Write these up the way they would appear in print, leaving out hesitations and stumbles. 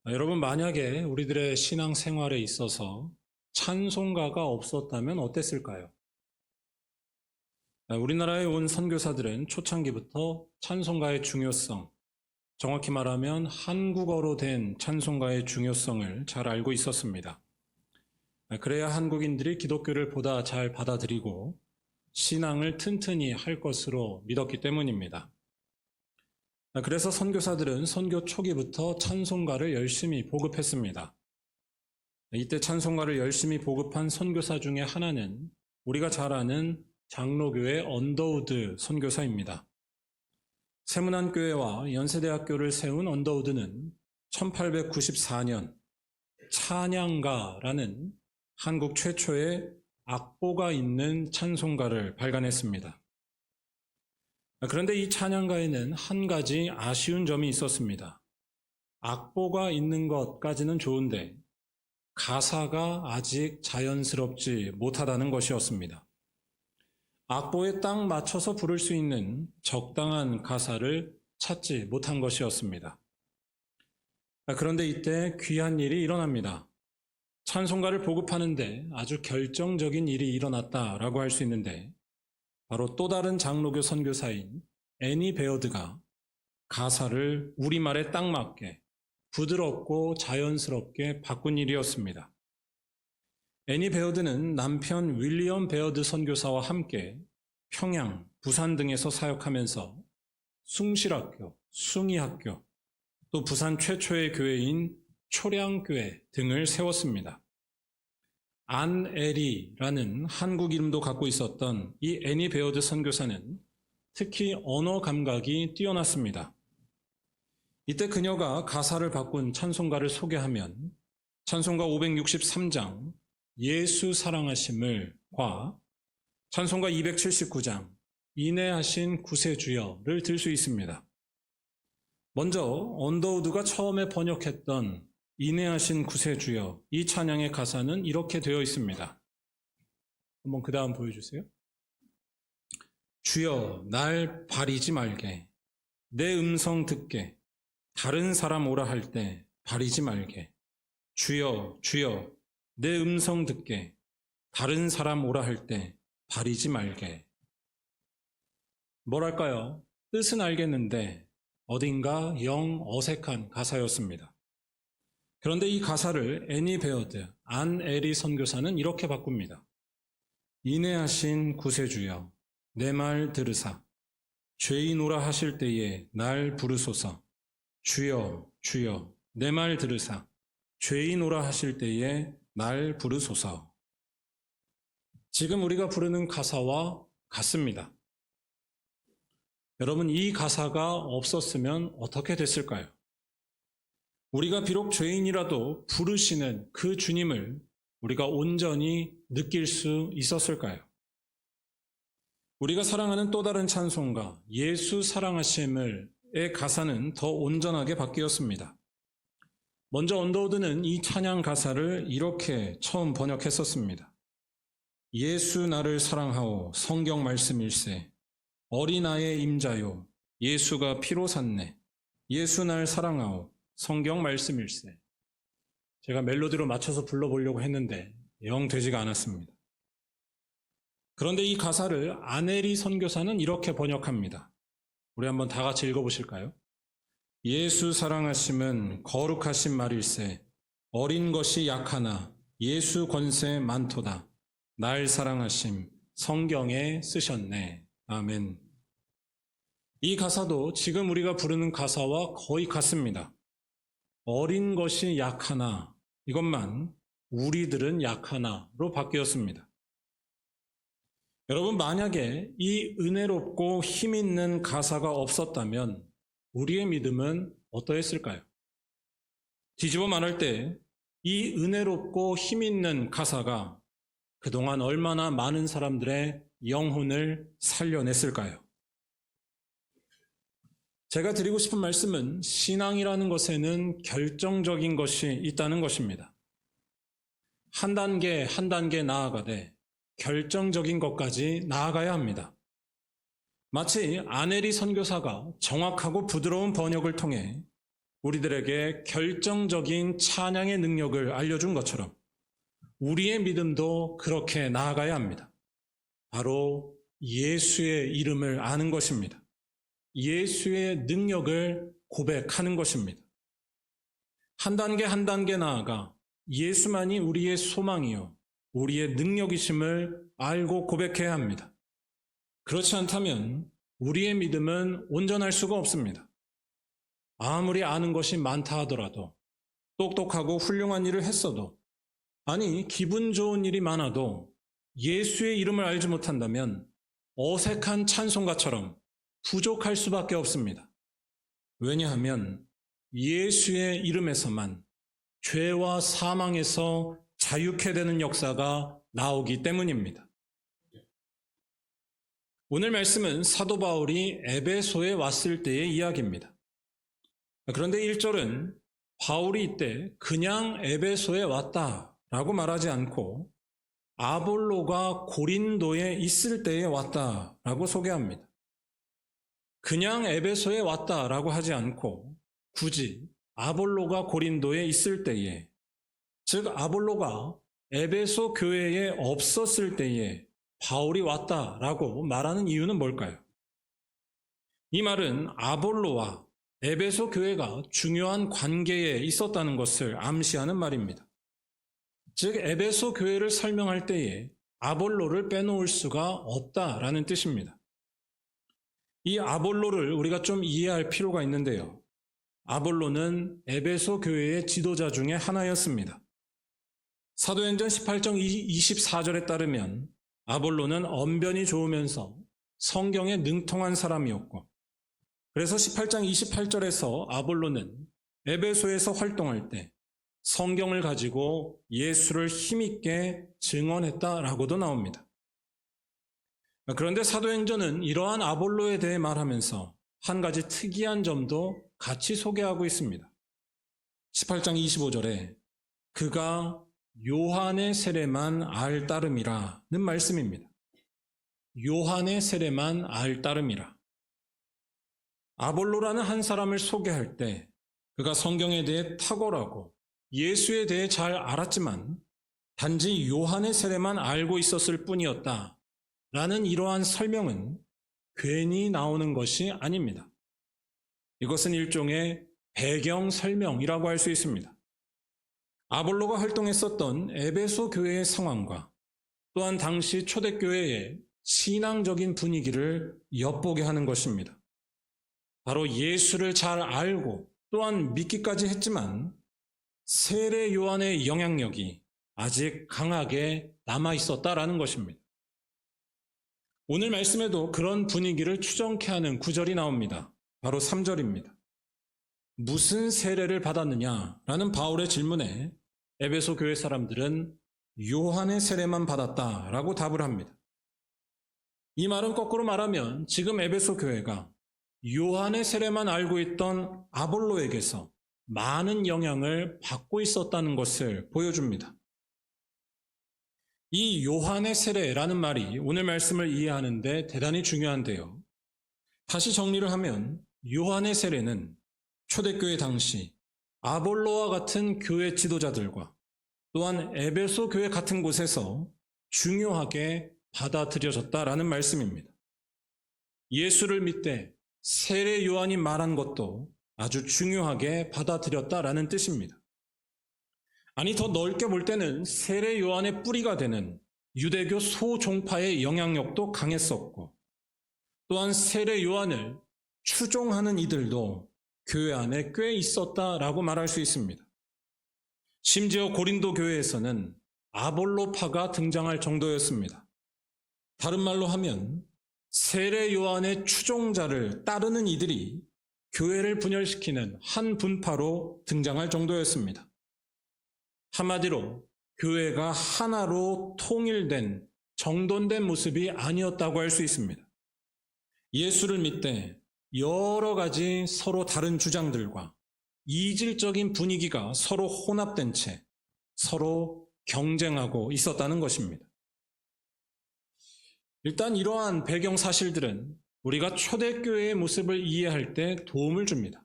여러분, 만약에 우리들의 신앙 생활에 있어서 찬송가가 없었다면 어땠을까요? 우리나라에 온 선교사들은 초창기부터 찬송가의 중요성, 정확히 말하면 한국어로 된 찬송가의 중요성을 잘 알고 있었습니다. 그래야 한국인들이 기독교를 보다 잘 받아들이고 신앙을 튼튼히 할 것으로 믿었기 때문입니다. 그래서 선교사들은 선교 초기부터 찬송가를 열심히 보급했습니다. 이때 찬송가를 열심히 보급한 선교사 중에 하나는 우리가 잘 아는 장로교의 언더우드 선교사입니다. 세문안교회와 연세대학교를 세운 언더우드는 1894년 찬양가라는 한국 최초의 악보가 있는 찬송가를 발간했습니다. 그런데 이 찬양가에는 한 가지 아쉬운 점이 있었습니다. 악보가 있는 것까지는 좋은데 가사가 아직 자연스럽지 못하다는 것이었습니다. 악보에 딱 맞춰서 부를 수 있는 적당한 가사를 찾지 못한 것이었습니다. 그런데 이때 귀한 일이 일어납니다. 찬송가를 보급하는데 아주 결정적인 일이 일어났다라고 할 수 있는데 바로 또 다른 장로교 선교사인 애니 베어드가 가사를 우리말에 딱 맞게 부드럽고 자연스럽게 바꾼 일이었습니다. 애니 베어드는 남편 윌리엄 베어드 선교사와 함께 평양, 부산 등에서 사역하면서 숭실학교, 숭이학교, 또 부산 최초의 교회인 초량교회 등을 세웠습니다. 안에리라는 한국 이름도 갖고 있었던 이 애니 베어드 선교사는 특히 언어 감각이 뛰어났습니다. 이때 그녀가 가사를 바꾼 찬송가를 소개하면 찬송가 563장 예수 사랑하심을과 찬송가 279장 인애하신 구세주여를 들 수 있습니다. 먼저 언더우드가 처음에 번역했던 인애하신 구세주여, 이 찬양의 가사는 이렇게 되어 있습니다. 한번 그 다음 보여주세요. 주여 날 버리지 말게, 내 음성 듣게, 다른 사람 오라 할 때 버리지 말게. 주여 주여 내 음성 듣게, 다른 사람 오라 할 때 버리지 말게. 뭐랄까요? 뜻은 알겠는데 어딘가 영 어색한 가사였습니다. 그런데 이 가사를 애니 베어드, 안에리 선교사는 이렇게 바꿉니다. 인애하신 구세주여, 내 말 들으사, 죄인오라 하실 때에 날 부르소서. 주여, 주여, 내 말 들으사, 죄인오라 하실 때에 날 부르소서. 지금 우리가 부르는 가사와 같습니다. 여러분, 이 가사가 없었으면 어떻게 됐을까요? 우리가 비록 죄인이라도 부르시는 그 주님을 우리가 온전히 느낄 수 있었을까요? 우리가 사랑하는 또 다른 찬송가 예수 사랑하심을의 가사는 더 온전하게 바뀌었습니다. 먼저 언더우드는 이 찬양 가사를 이렇게 처음 번역했었습니다. 예수 나를 사랑하오 성경 말씀일세, 어린아이의 임자요 예수가 피로 샀네, 예수 날 사랑하오 성경 말씀일세. 제가 멜로디로 맞춰서 불러보려고 했는데 영 되지가 않았습니다. 그런데 이 가사를 아네리 선교사는 이렇게 번역합니다. 우리 한번 다 같이 읽어보실까요? 예수 사랑하심은 거룩하신 말일세, 어린 것이 약하나 예수 권세 많도다, 날 사랑하심 성경에 쓰셨네. 아멘. 이 가사도 지금 우리가 부르는 가사와 거의 같습니다. 어린 것이 약하나, 이것만 우리들은 약하나로 바뀌었습니다. 여러분, 만약에 이 은혜롭고 힘있는 가사가 없었다면 우리의 믿음은 어떠했을까요? 뒤집어 말할 때 이 은혜롭고 힘있는 가사가 그동안 얼마나 많은 사람들의 영혼을 살려냈을까요? 제가 드리고 싶은 말씀은 신앙이라는 것에는 결정적인 것이 있다는 것입니다. 한 단계 한 단계 나아가되 결정적인 것까지 나아가야 합니다. 마치 아네리 선교사가 정확하고 부드러운 번역을 통해 우리들에게 결정적인 찬양의 능력을 알려준 것처럼 우리의 믿음도 그렇게 나아가야 합니다. 바로 예수의 이름을 아는 것입니다. 예수의 능력을 고백하는 것입니다. 한 단계 한 단계 나아가 예수만이 우리의 소망이요, 우리의 능력이심을 알고 고백해야 합니다. 그렇지 않다면 우리의 믿음은 온전할 수가 없습니다. 아무리 아는 것이 많다 하더라도, 똑똑하고 훌륭한 일을 했어도, 아니 기분 좋은 일이 많아도 예수의 이름을 알지 못한다면 어색한 찬송가처럼 부족할 수밖에 없습니다. 왜냐하면 예수의 이름에서만 죄와 사망에서 자유케 되는 역사가 나오기 때문입니다. 오늘 말씀은 사도 바울이 에베소에 왔을 때의 이야기입니다. 그런데 1절은 바울이 이때 그냥 에베소에 왔다라고 말하지 않고 아볼로가 고린도에 있을 때에 왔다라고 소개합니다. 그냥 에베소에 왔다라고 하지 않고 굳이 아볼로가 고린도에 있을 때에, 즉 아볼로가 에베소 교회에 없었을 때에 바울이 왔다라고 말하는 이유는 뭘까요? 이 말은 아볼로와 에베소 교회가 중요한 관계에 있었다는 것을 암시하는 말입니다. 즉 에베소 교회를 설명할 때에 아볼로를 빼놓을 수가 없다라는 뜻입니다. 이 아볼로를 우리가 좀 이해할 필요가 있는데요. 아볼로는 에베소 교회의 지도자 중에 하나였습니다. 사도행전 18장 24절에 따르면 아볼로는 언변이 좋으면서 성경에 능통한 사람이었고, 그래서 18장 28절에서 아볼로는 에베소에서 활동할 때 성경을 가지고 예수를 힘있게 증언했다라고도 나옵니다. 그런데 사도행전은 이러한 아볼로에 대해 말하면서 한 가지 특이한 점도 같이 소개하고 있습니다. 18장 25절에 그가 요한의 세례만 알 따름이라는 말씀입니다. 요한의 세례만 알 따름이라. 아볼로라는 한 사람을 소개할 때 그가 성경에 대해 탁월하고 예수에 대해 잘 알았지만 단지 요한의 세례만 알고 있었을 뿐이었다 라는 이러한 설명은 괜히 나오는 것이 아닙니다. 이것은 일종의 배경 설명이라고 할 수 있습니다. 아볼로가 활동했었던 에베소 교회의 상황과 또한 당시 초대교회의 신앙적인 분위기를 엿보게 하는 것입니다. 바로 예수를 잘 알고 또한 믿기까지 했지만 세례 요한의 영향력이 아직 강하게 남아 있었다라는 것입니다. 오늘 말씀에도 그런 분위기를 추정케 하는 구절이 나옵니다. 바로 3절입니다. 무슨 세례를 받았느냐라는 바울의 질문에 에베소 교회 사람들은 요한의 세례만 받았다라고 답을 합니다. 이 말은 거꾸로 말하면 지금 에베소 교회가 요한의 세례만 알고 있던 아볼로에게서 많은 영향을 받고 있었다는 것을 보여줍니다. 이 요한의 세례라는 말이 오늘 말씀을 이해하는데 대단히 중요한데요. 다시 정리를 하면 요한의 세례는 초대교회 당시 아볼로와 같은 교회 지도자들과 또한 에베소 교회 같은 곳에서 중요하게 받아들여졌다라는 말씀입니다. 예수를 믿되 세례 요한이 말한 것도 아주 중요하게 받아들였다라는 뜻입니다. 아니 더 넓게 볼 때는 세례 요한의 뿌리가 되는 유대교 소종파의 영향력도 강했었고, 또한 세례 요한을 추종하는 이들도 교회 안에 꽤 있었다라고 말할 수 있습니다. 심지어 고린도 교회에서는 아볼로파가 등장할 정도였습니다. 다른 말로 하면 세례 요한의 추종자를 따르는 이들이 교회를 분열시키는 한 분파로 등장할 정도였습니다. 한마디로 교회가 하나로 통일된, 정돈된 모습이 아니었다고 할 수 있습니다. 예수를 믿되 여러 가지 서로 다른 주장들과 이질적인 분위기가 서로 혼합된 채 서로 경쟁하고 있었다는 것입니다. 일단 이러한 배경 사실들은 우리가 초대교회의 모습을 이해할 때 도움을 줍니다.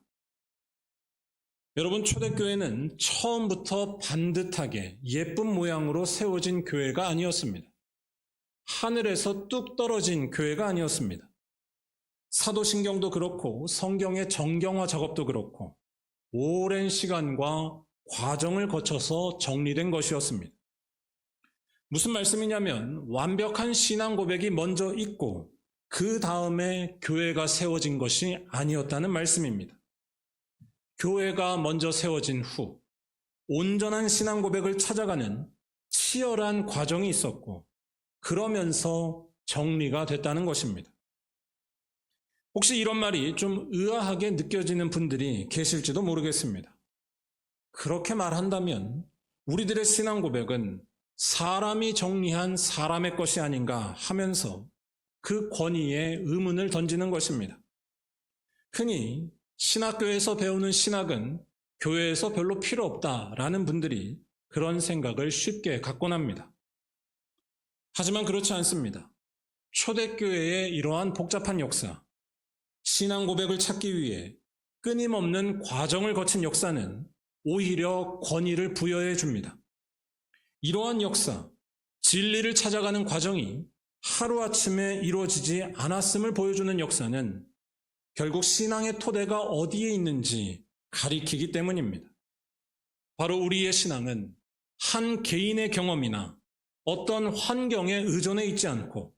여러분, 초대교회는 처음부터 반듯하게 예쁜 모양으로 세워진 교회가 아니었습니다. 하늘에서 뚝 떨어진 교회가 아니었습니다. 사도신경도 그렇고 성경의 정경화 작업도 그렇고 오랜 시간과 과정을 거쳐서 정리된 것이었습니다. 무슨 말씀이냐면 완벽한 신앙 고백이 먼저 있고 그 다음에 교회가 세워진 것이 아니었다는 말씀입니다. 교회가 먼저 세워진 후 온전한 신앙 고백을 찾아가는 치열한 과정이 있었고 그러면서 정리가 됐다는 것입니다. 혹시 이런 말이 좀 의아하게 느껴지는 분들이 계실지도 모르겠습니다. 그렇게 말한다면 우리들의 신앙 고백은 사람이 정리한 사람의 것이 아닌가 하면서 그 권위에 의문을 던지는 것입니다. 흔히 신학교에서 배우는 신학은 교회에서 별로 필요 없다라는 분들이 그런 생각을 쉽게 갖곤 합니다. 하지만 그렇지 않습니다. 초대교회의 이러한 복잡한 역사, 신앙 고백을 찾기 위해 끊임없는 과정을 거친 역사는 오히려 권위를 부여해 줍니다. 이러한 역사, 진리를 찾아가는 과정이 하루아침에 이루어지지 않았음을 보여주는 역사는 결국 신앙의 토대가 어디에 있는지 가리키기 때문입니다. 바로 우리의 신앙은 한 개인의 경험이나 어떤 환경에 의존해 있지 않고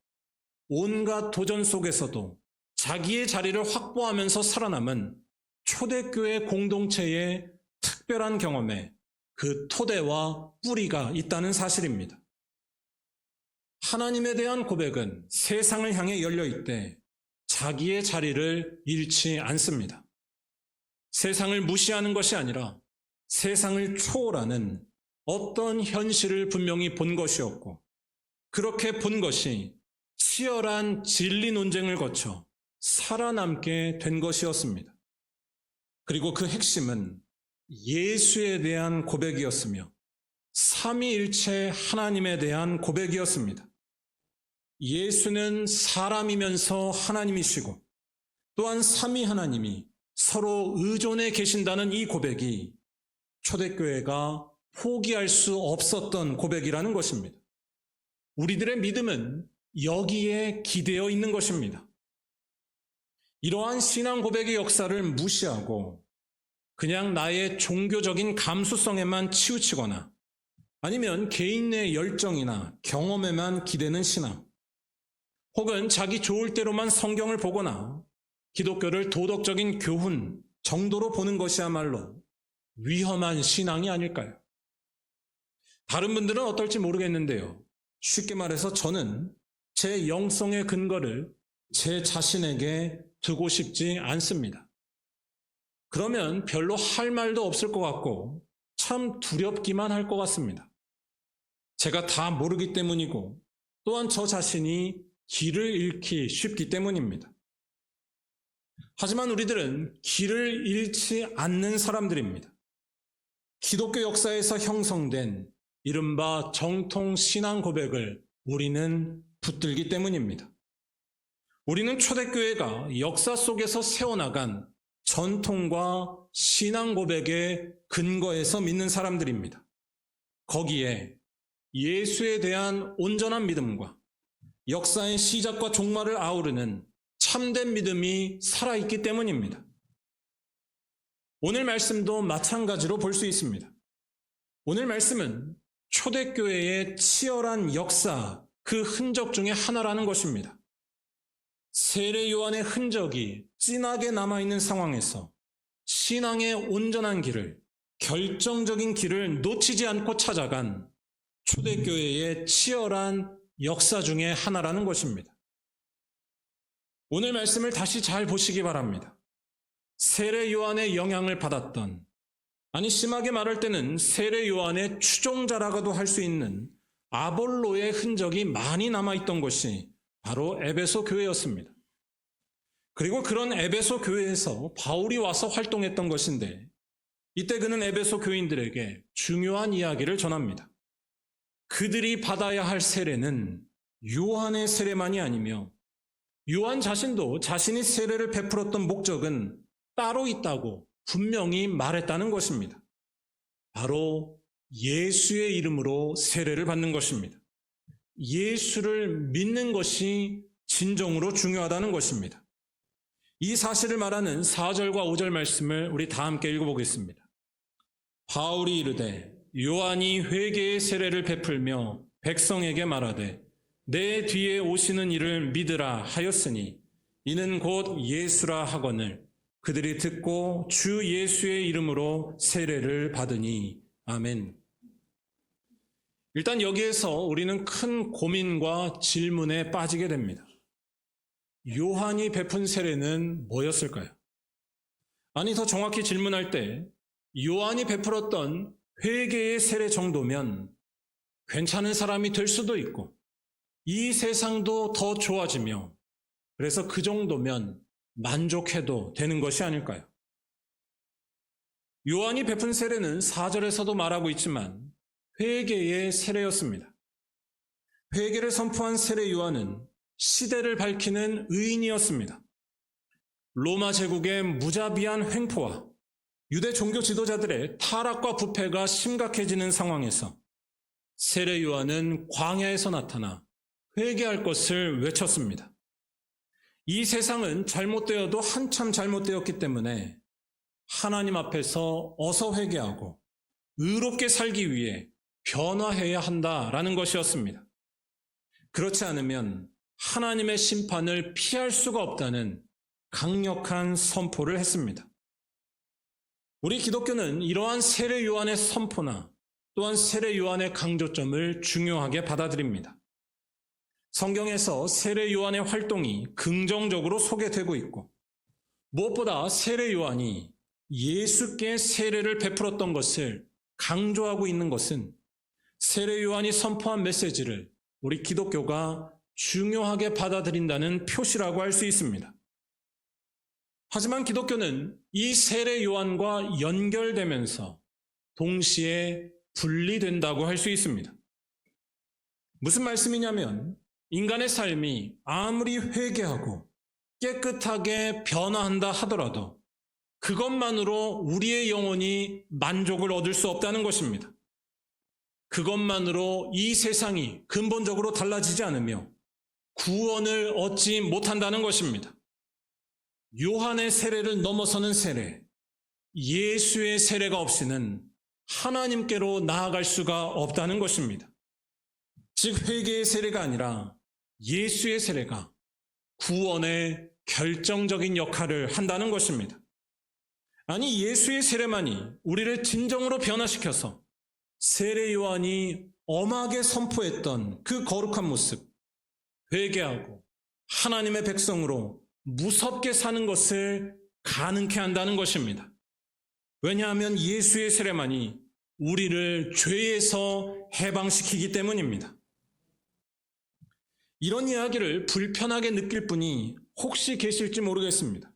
온갖 도전 속에서도 자기의 자리를 확보하면서 살아남은 초대교회 공동체의 특별한 경험에 그 토대와 뿌리가 있다는 사실입니다. 하나님에 대한 고백은 세상을 향해 열려 있되 자기의 자리를 잃지 않습니다. 세상을 무시하는 것이 아니라 세상을 초월하는 어떤 현실을 분명히 본 것이었고 그렇게 본 것이 치열한 진리 논쟁을 거쳐 살아남게 된 것이었습니다. 그리고 그 핵심은 예수에 대한 고백이었으며 삼위일체 하나님에 대한 고백이었습니다. 예수는 사람이면서 하나님이시고 또한 삼위 하나님이 서로 의존해 계신다는 이 고백이 초대교회가 포기할 수 없었던 고백이라는 것입니다. 우리들의 믿음은 여기에 기대어 있는 것입니다. 이러한 신앙 고백의 역사를 무시하고 그냥 나의 종교적인 감수성에만 치우치거나 아니면 개인의 열정이나 경험에만 기대는 신앙, 혹은 자기 좋을 대로만 성경을 보거나 기독교를 도덕적인 교훈 정도로 보는 것이야말로 위험한 신앙이 아닐까요? 다른 분들은 어떨지 모르겠는데요. 쉽게 말해서 저는 제 영성의 근거를 제 자신에게 두고 싶지 않습니다. 그러면 별로 할 말도 없을 것 같고 참 두렵기만 할 것 같습니다. 제가 다 모르기 때문이고 또한 저 자신이 길을 잃기 쉽기 때문입니다. 하지만 우리들은 길을 잃지 않는 사람들입니다. 기독교 역사에서 형성된 이른바 정통 신앙 고백을 우리는 붙들기 때문입니다. 우리는 초대교회가 역사 속에서 세워나간 전통과 신앙 고백의 근거에서 믿는 사람들입니다. 거기에 예수에 대한 온전한 믿음과 역사의 시작과 종말을 아우르는 참된 믿음이 살아있기 때문입니다. 오늘 말씀도 마찬가지로 볼 수 있습니다. 오늘 말씀은 초대교회의 치열한 역사, 그 흔적 중에 하나라는 것입니다. 세례 요한의 흔적이 진하게 남아있는 상황에서 신앙의 온전한 길을, 결정적인 길을 놓치지 않고 찾아간 초대교회의 치열한 역사 중에 하나라는 것입니다. 오늘 말씀을 다시 잘 보시기 바랍니다. 세례 요한의 영향을 받았던, 아니 심하게 말할 때는 세례 요한의 추종자라고도 할 수 있는 아볼로의 흔적이 많이 남아있던 것이 바로 에베소 교회였습니다. 그리고 그런 에베소 교회에서 바울이 와서 활동했던 것인데 이때 그는 에베소 교인들에게 중요한 이야기를 전합니다. 그들이 받아야 할 세례는 요한의 세례만이 아니며 요한 자신도 자신이 세례를 베풀었던 목적은 따로 있다고 분명히 말했다는 것입니다. 바로 예수의 이름으로 세례를 받는 것입니다. 예수를 믿는 것이 진정으로 중요하다는 것입니다. 이 사실을 말하는 4절과 5절 말씀을 우리 다 함께 읽어보겠습니다. 바울이 이르되 요한이 회개의 세례를 베풀며 백성에게 말하되 내 뒤에 오시는 이를 믿으라 하였으니 이는 곧 예수라 하거늘 그들이 듣고 주 예수의 이름으로 세례를 받으니 아멘. 일단 여기에서 우리는 큰 고민과 질문에 빠지게 됩니다. 요한이 베푼 세례는 뭐였을까요? 아니, 더 정확히 질문할 때 요한이 베풀었던 회개의 세례 정도면 괜찮은 사람이 될 수도 있고 이 세상도 더 좋아지며 그래서 그 정도면 만족해도 되는 것이 아닐까요? 요한이 베푼 세례는 4절에서도 말하고 있지만 회개의 세례였습니다. 회개를 선포한 세례 요한은 시대를 밝히는 의인이었습니다. 로마 제국의 무자비한 횡포와 유대 종교 지도자들의 타락과 부패가 심각해지는 상황에서 세례 요한은 광야에서 나타나 회개할 것을 외쳤습니다. 이 세상은 잘못되어도 한참 잘못되었기 때문에 하나님 앞에서 어서 회개하고 의롭게 살기 위해 변화해야 한다라는 것이었습니다. 그렇지 않으면 하나님의 심판을 피할 수가 없다는 강력한 선포를 했습니다. 우리 기독교는 이러한 세례 요한의 선포나 또한 세례 요한의 강조점을 중요하게 받아들입니다. 성경에서 세례 요한의 활동이 긍정적으로 소개되고 있고 무엇보다 세례 요한이 예수께 세례를 베풀었던 것을 강조하고 있는 것은 세례 요한이 선포한 메시지를 우리 기독교가 중요하게 받아들인다는 표시라고 할 수 있습니다. 하지만 기독교는 이 세례 요한과 연결되면서 동시에 분리된다고 할 수 있습니다. 무슨 말씀이냐면 인간의 삶이 아무리 회개하고 깨끗하게 변화한다 하더라도 그것만으로 우리의 영혼이 만족을 얻을 수 없다는 것입니다. 그것만으로 이 세상이 근본적으로 달라지지 않으며 구원을 얻지 못한다는 것입니다. 요한의 세례를 넘어서는 세례, 예수의 세례가 없이는 하나님께로 나아갈 수가 없다는 것입니다. 즉 회개의 세례가 아니라 예수의 세례가 구원의 결정적인 역할을 한다는 것입니다. 아니, 예수의 세례만이 우리를 진정으로 변화시켜서 세례 요한이 엄하게 선포했던 그 거룩한 모습, 회개하고 하나님의 백성으로 무섭게 사는 것을 가능케 한다는 것입니다. 왜냐하면 예수의 세례만이 우리를 죄에서 해방시키기 때문입니다. 이런 이야기를 불편하게 느낄 분이 혹시 계실지 모르겠습니다.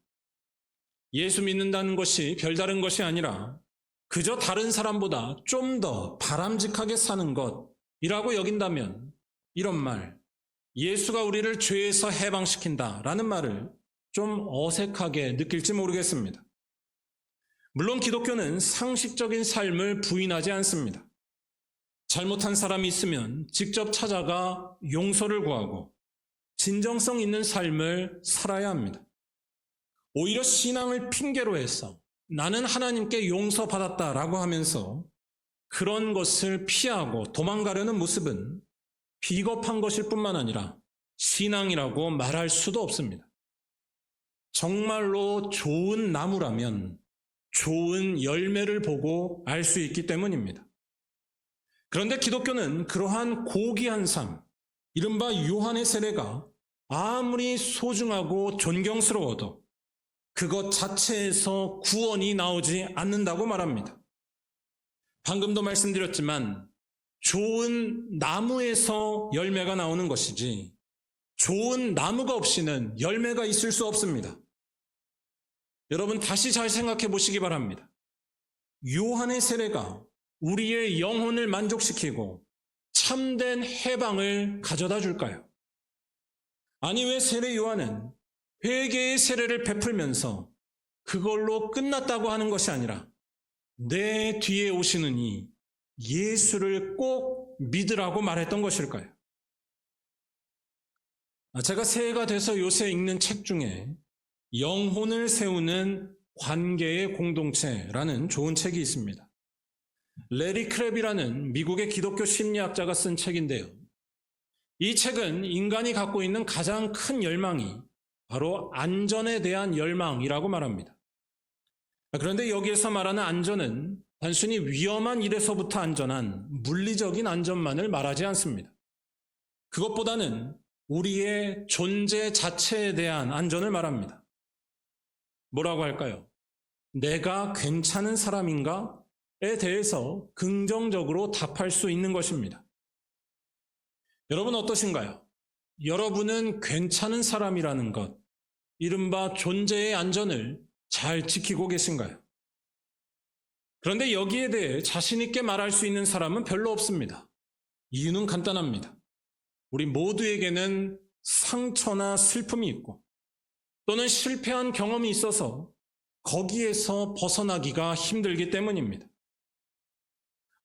예수 믿는다는 것이 별다른 것이 아니라 그저 다른 사람보다 좀 더 바람직하게 사는 것이라고 여긴다면 이런 말, 예수가 우리를 죄에서 해방시킨다라는 말을 좀 어색하게 느낄지 모르겠습니다. 물론 기독교는 상식적인 삶을 부인하지 않습니다. 잘못한 사람이 있으면 직접 찾아가 용서를 구하고 진정성 있는 삶을 살아야 합니다. 오히려 신앙을 핑계로 해서 나는 하나님께 용서받았다라고 하면서 그런 것을 피하고 도망가려는 모습은 비겁한 것일 뿐만 아니라 신앙이라고 말할 수도 없습니다. 정말로 좋은 나무라면 좋은 열매를 보고 알 수 있기 때문입니다. 그런데 기독교는 그러한 고귀한 삶, 이른바 요한의 세례가 아무리 소중하고 존경스러워도 그것 자체에서 구원이 나오지 않는다고 말합니다. 방금도 말씀드렸지만 좋은 나무에서 열매가 나오는 것이지 좋은 나무가 없이는 열매가 있을 수 없습니다. 여러분 다시 잘 생각해 보시기 바랍니다. 요한의 세례가 우리의 영혼을 만족시키고 참된 해방을 가져다 줄까요? 아니 왜 세례 요한은 회개의 세례를 베풀면서 그걸로 끝났다고 하는 것이 아니라 내 뒤에 오시는 이 예수를 꼭 믿으라고 말했던 것일까요? 제가 새해가 돼서 요새 읽는 책 중에 영혼을 세우는 관계의 공동체라는 좋은 책이 있습니다. 레리 크랩이라는 미국의 기독교 심리학자가 쓴 책인데요. 이 책은 인간이 갖고 있는 가장 큰 열망이 바로 안전에 대한 열망이라고 말합니다. 그런데 여기에서 말하는 안전은 단순히 위험한 일에서부터 안전한 물리적인 안전만을 말하지 않습니다. 그것보다는 우리의 존재 자체에 대한 안전을 말합니다. 뭐라고 할까요? 내가 괜찮은 사람인가에 대해서 긍정적으로 답할 수 있는 것입니다. 여러분 어떠신가요? 여러분은 괜찮은 사람이라는 것, 이른바 존재의 안전을 잘 지키고 계신가요? 그런데 여기에 대해 자신 있게 말할 수 있는 사람은 별로 없습니다. 이유는 간단합니다. 우리 모두에게는 상처나 슬픔이 있고 또는 실패한 경험이 있어서 거기에서 벗어나기가 힘들기 때문입니다.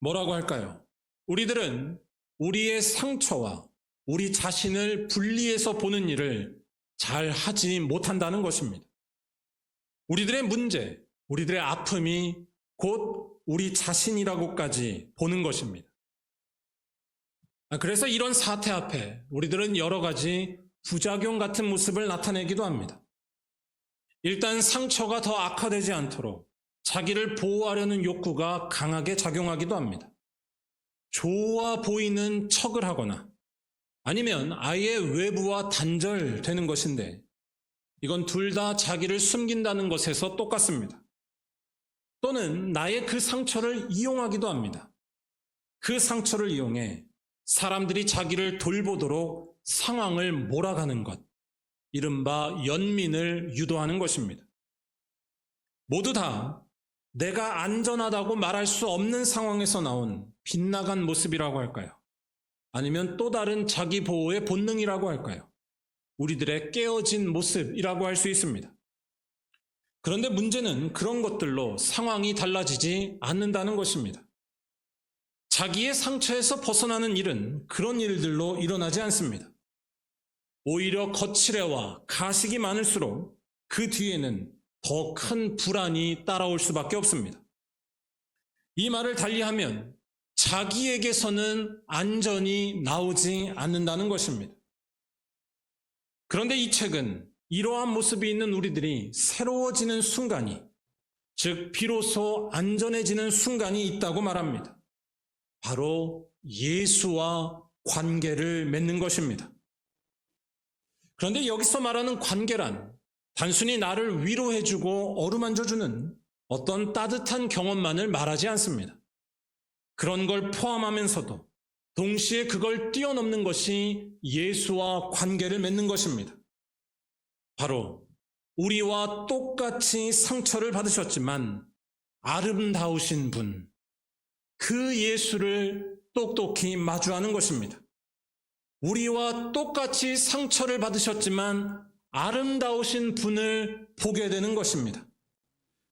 뭐라고 할까요? 우리들은 우리의 상처와 우리 자신을 분리해서 보는 일을 잘 하지 못한다는 것입니다. 우리들의 문제, 우리들의 아픔이 곧 우리 자신이라고까지 보는 것입니다. 그래서 이런 사태 앞에 우리들은 여러 가지 부작용 같은 모습을 나타내기도 합니다. 일단 상처가 더 악화되지 않도록 자기를 보호하려는 욕구가 강하게 작용하기도 합니다. 좋아 보이는 척을 하거나 아니면 아예 외부와 단절되는 것인데 이건 둘 다 자기를 숨긴다는 것에서 똑같습니다. 또는 나의 그 상처를 이용하기도 합니다. 그 상처를 이용해 사람들이 자기를 돌보도록 상황을 몰아가는 것, 이른바 연민을 유도하는 것입니다. 모두 다 내가 안전하다고 말할 수 없는 상황에서 나온 빗나간 모습이라고 할까요? 아니면 또 다른 자기 보호의 본능이라고 할까요? 우리들의 깨어진 모습이라고 할 수 있습니다. 그런데 문제는 그런 것들로 상황이 달라지지 않는다는 것입니다. 자기의 상처에서 벗어나는 일은 그런 일들로 일어나지 않습니다. 오히려 거칠애와 가식이 많을수록 그 뒤에는 더 큰 불안이 따라올 수밖에 없습니다. 이 말을 달리하면 자기에게서는 안전이 나오지 않는다는 것입니다. 그런데 이 책은 이러한 모습이 있는 우리들이 새로워지는 순간이, 즉 비로소 안전해지는 순간이 있다고 말합니다. 바로 예수와 관계를 맺는 것입니다. 그런데 여기서 말하는 관계란 단순히 나를 위로해주고 어루만져주는 어떤 따뜻한 경험만을 말하지 않습니다. 그런 걸 포함하면서도 동시에 그걸 뛰어넘는 것이 예수와 관계를 맺는 것입니다. 바로 우리와 똑같이 상처를 받으셨지만 아름다우신 분, 그 예수를 똑똑히 마주하는 것입니다. 우리와 똑같이 상처를 받으셨지만 아름다우신 분을 보게 되는 것입니다.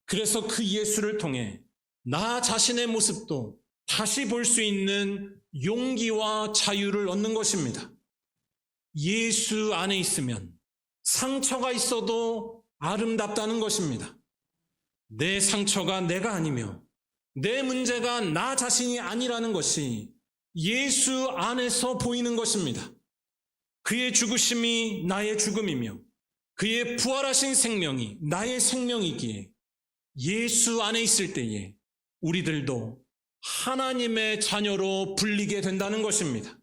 그래서 그 예수를 통해 나 자신의 모습도 다시 볼 수 있는 용기와 자유를 얻는 것입니다. 예수 안에 있으면 상처가 있어도 아름답다는 것입니다. 내 상처가 내가 아니며 내 문제가 나 자신이 아니라는 것이 예수 안에서 보이는 것입니다. 그의 죽으심이 나의 죽음이며 그의 부활하신 생명이 나의 생명이기에 예수 안에 있을 때에 우리들도 하나님의 자녀로 불리게 된다는 것입니다.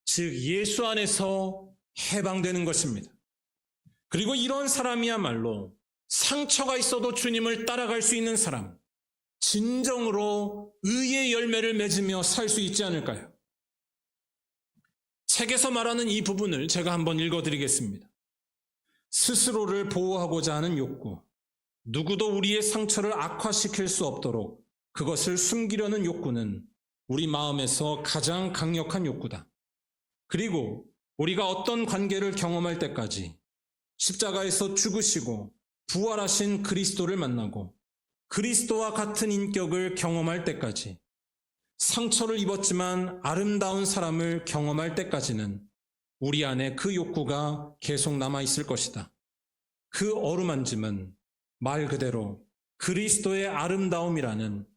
즉 예수 안에서 해방되는 것입니다. 그리고 이런 사람이야말로 상처가 있어도 주님을 따라갈 수 있는 사람, 진정으로 의의 열매를 맺으며 살 수 있지 않을까요? 책에서 말하는 이 부분을 제가 한번 읽어드리겠습니다. 스스로를 보호하고자 하는 욕구, 누구도 우리의 상처를 악화시킬 수 없도록 그것을 숨기려는 욕구는 우리 마음에서 가장 강력한 욕구다. 그리고 우리가 어떤 관계를 경험할 때까지 십자가에서 죽으시고 부활하신 그리스도를 만나고 그리스도와 같은 인격을 경험할 때까지, 상처를 입었지만 아름다운 사람을 경험할 때까지는 우리 안에 그 욕구가 계속 남아있을 것이다. 그 어루만짐은 말 그대로 그리스도의 아름다움이라는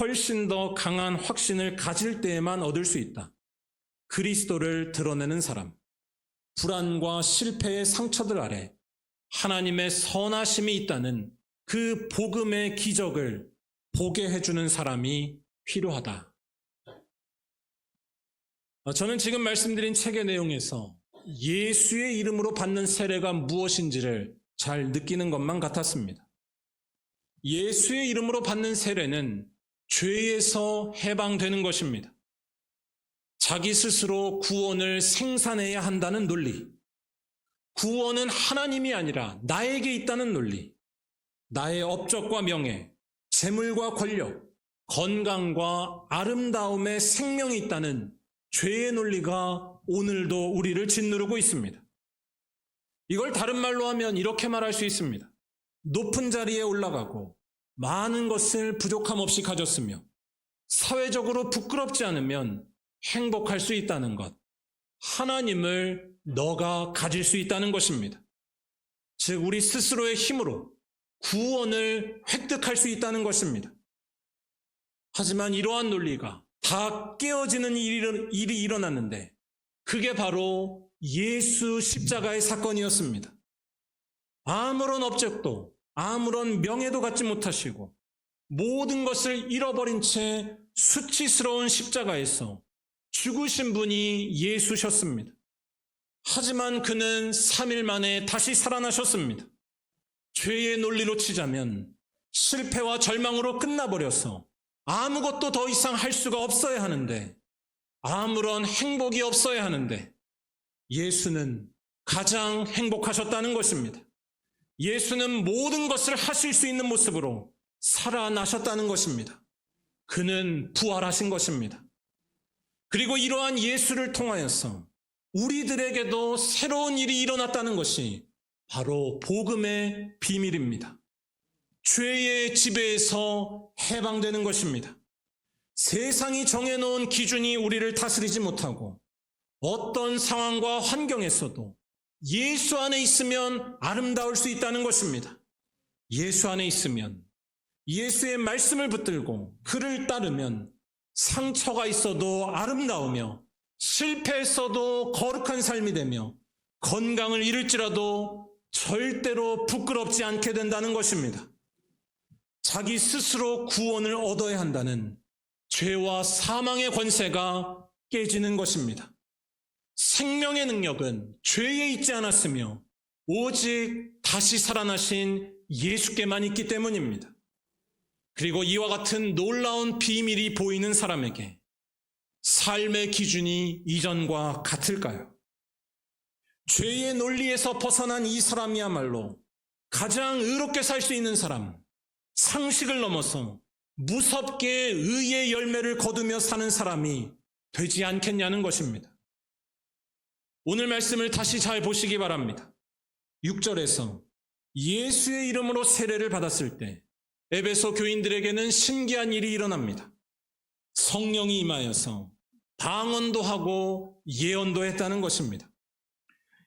훨씬 더 강한 확신을 가질 때에만 얻을 수 있다. 그리스도를 드러내는 사람, 불안과 실패의 상처들 아래 하나님의 선하심이 있다는 그 복음의 기적을 보게 해주는 사람이 필요하다. 저는 지금 말씀드린 책의 내용에서 예수의 이름으로 받는 세례가 무엇인지를 잘 느끼는 것만 같았습니다. 예수의 이름으로 받는 세례는 죄에서 해방되는 것입니다. 자기 스스로 구원을 생산해야 한다는 논리, 구원은 하나님이 아니라 나에게 있다는 논리, 나의 업적과 명예, 재물과 권력, 건강과 아름다움의 생명이 있다는 죄의 논리가 오늘도 우리를 짓누르고 있습니다. 이걸 다른 말로 하면 이렇게 말할 수 있습니다. 높은 자리에 올라가고 많은 것을 부족함 없이 가졌으며 사회적으로 부끄럽지 않으면 행복할 수 있다는 것, 하나님을 너가 가질 수 있다는 것입니다. 즉 우리 스스로의 힘으로 구원을 획득할 수 있다는 것입니다. 하지만 이러한 논리가 다 깨어지는 일이 일어났는데 그게 바로 예수 십자가의 사건이었습니다. 아무런 업적도 아무런 명예도 갖지 못하시고 모든 것을 잃어버린 채 수치스러운 십자가에서 죽으신 분이 예수셨습니다. 하지만 그는 3일 만에 다시 살아나셨습니다. 죄의 논리로 치자면 실패와 절망으로 끝나버려서 아무것도 더 이상 할 수가 없어야 하는데, 아무런 행복이 없어야 하는데 예수는 가장 행복하셨다는 것입니다. 예수는 모든 것을 하실 수 있는 모습으로 살아나셨다는 것입니다. 그는 부활하신 것입니다. 그리고 이러한 예수를 통하여서 우리들에게도 새로운 일이 일어났다는 것이 바로 복음의 비밀입니다. 죄의 지배에서 해방되는 것입니다. 세상이 정해놓은 기준이 우리를 다스리지 못하고 어떤 상황과 환경에서도 예수 안에 있으면 아름다울 수 있다는 것입니다. 예수 안에 있으면, 예수의 말씀을 붙들고 그를 따르면 상처가 있어도 아름다우며 실패했어도 거룩한 삶이 되며 건강을 잃을지라도 절대로 부끄럽지 않게 된다는 것입니다. 자기 스스로 구원을 얻어야 한다는 죄와 사망의 권세가 깨지는 것입니다. 생명의 능력은 죄에 있지 않았으며 오직 다시 살아나신 예수께만 있기 때문입니다. 그리고 이와 같은 놀라운 비밀이 보이는 사람에게 삶의 기준이 이전과 같을까요? 죄의 논리에서 벗어난 이 사람이야말로 가장 의롭게 살 수 있는 사람, 상식을 넘어서 무섭게 의의 열매를 거두며 사는 사람이 되지 않겠냐는 것입니다. 오늘 말씀을 다시 잘 보시기 바랍니다. 6절에서 예수의 이름으로 세례를 받았을 때 에베소 교인들에게는 신기한 일이 일어납니다. 성령이 임하여서 방언도 하고 예언도 했다는 것입니다.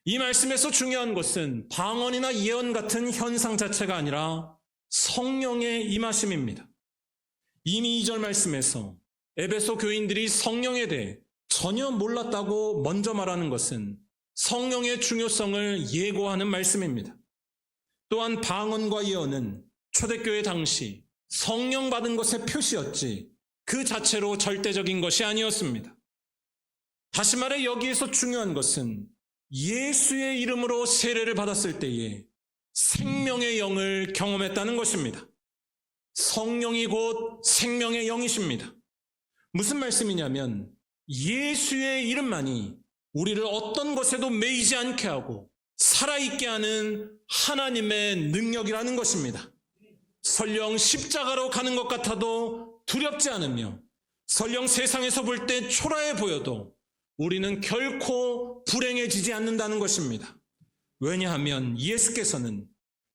이 말씀에서 중요한 것은 방언이나 예언 같은 현상 자체가 아니라 성령의 임하심입니다. 이미 2절 말씀에서 에베소 교인들이 성령에 대해 전혀 몰랐다고 먼저 말하는 것은 성령의 중요성을 예고하는 말씀입니다. 또한 방언과 예언은 초대교회 당시 성령 받은 것의 표시였지 그 자체로 절대적인 것이 아니었습니다. 다시 말해 여기에서 중요한 것은 예수의 이름으로 세례를 받았을 때에 생명의 영을 경험했다는 것입니다. 성령이 곧 생명의 영이십니다. 무슨 말씀이냐면 예수의 이름만이 우리를 어떤 것에도 매이지 않게 하고 살아있게 하는 하나님의 능력이라는 것입니다. 설령 십자가로 가는 것 같아도 두렵지 않으며 설령 세상에서 볼 때 초라해 보여도 우리는 결코 불행해지지 않는다는 것입니다. 왜냐하면 예수께서는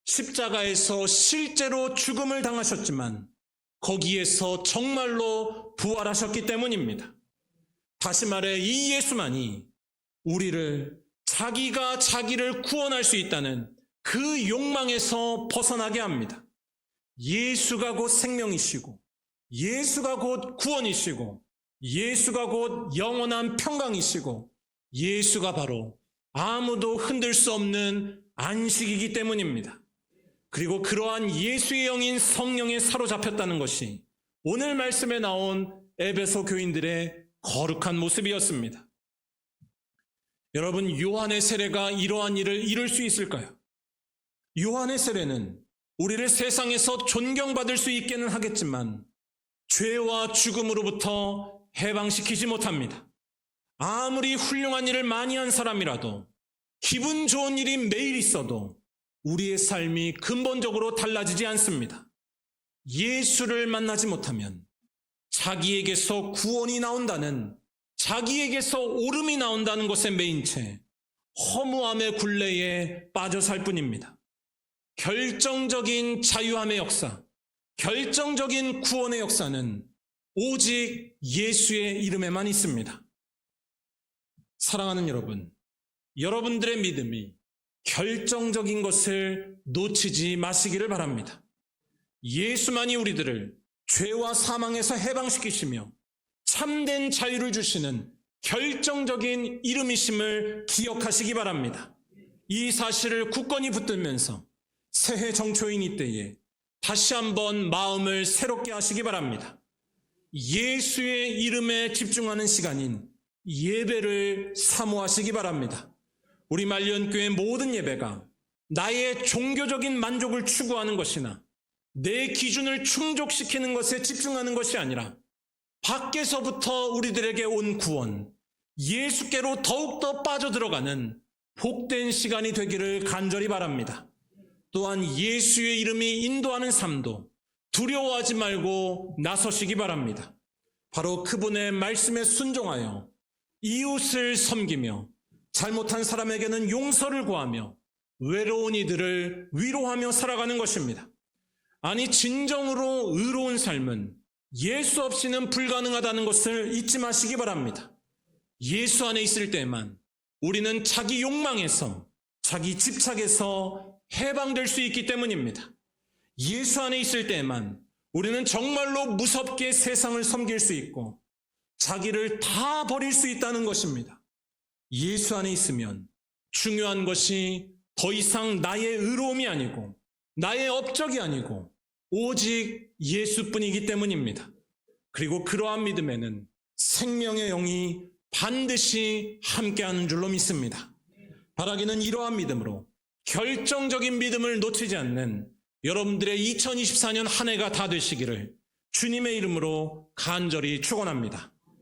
십자가에서 실제로 죽음을 당하셨지만 거기에서 정말로 부활하셨기 때문입니다. 다시 말해 이 예수만이 우리를 자기가 자기를 구원할 수 있다는 그 욕망에서 벗어나게 합니다. 예수가 곧 생명이시고 예수가 곧 구원이시고 예수가 곧 영원한 평강이시고 예수가 바로 아무도 흔들 수 없는 안식이기 때문입니다. 그리고 그러한 예수의 영인 성령에 사로잡혔다는 것이 오늘 말씀에 나온 에베소 교인들의 거룩한 모습이었습니다. 여러분, 요한의 세례가 이러한 일을 이룰 수 있을까요? 요한의 세례는 우리를 세상에서 존경받을 수 있게는 하겠지만 죄와 죽음으로부터 해방시키지 못합니다. 아무리 훌륭한 일을 많이 한 사람이라도 기분 좋은 일이 매일 있어도 우리의 삶이 근본적으로 달라지지 않습니다. 예수를 만나지 못하면 자기에게서 구원이 나온다는, 자기에게서 오름이 나온다는 것에 매인 채 허무함의 굴레에 빠져 살 뿐입니다. 결정적인 자유함의 역사, 결정적인 구원의 역사는 오직 예수의 이름에만 있습니다. 사랑하는 여러분, 여러분들의 믿음이 결정적인 것을 놓치지 마시기를 바랍니다. 예수만이 우리들을 죄와 사망에서 해방시키시며 참된 자유를 주시는 결정적인 이름이심을 기억하시기 바랍니다. 이 사실을 굳건히 붙들면서 새해 정초인 이때에 다시 한번 마음을 새롭게 하시기 바랍니다. 예수의 이름에 집중하는 시간인 예배를 사모하시기 바랍니다. 우리 말년교회 모든 예배가 나의 종교적인 만족을 추구하는 것이나 내 기준을 충족시키는 것에 집중하는 것이 아니라 밖에서부터 우리들에게 온 구원, 예수께로 더욱더 빠져들어가는 복된 시간이 되기를 간절히 바랍니다. 또한 예수의 이름이 인도하는 삶도 두려워하지 말고 나서시기 바랍니다. 바로 그분의 말씀에 순종하여 이웃을 섬기며 잘못한 사람에게는 용서를 구하며 외로운 이들을 위로하며 살아가는 것입니다. 아니, 진정으로 의로운 삶은 예수 없이는 불가능하다는 것을 잊지 마시기 바랍니다. 예수 안에 있을 때만 우리는 자기 욕망에서, 자기 집착에서 해방될 수 있기 때문입니다. 예수 안에 있을 때만 우리는 정말로 무섭게 세상을 섬길 수 있고 자기를 다 버릴 수 있다는 것입니다. 예수 안에 있으면 중요한 것이 더 이상 나의 의로움이 아니고 나의 업적이 아니고 오직 예수뿐이기 때문입니다. 그리고 그러한 믿음에는 생명의 영이 반드시 함께하는 줄로 믿습니다. 바라기는 이러한 믿음으로 결정적인 믿음을 놓치지 않는 여러분들의 2024년 한 해가 다 되시기를 주님의 이름으로 간절히 축원합니다.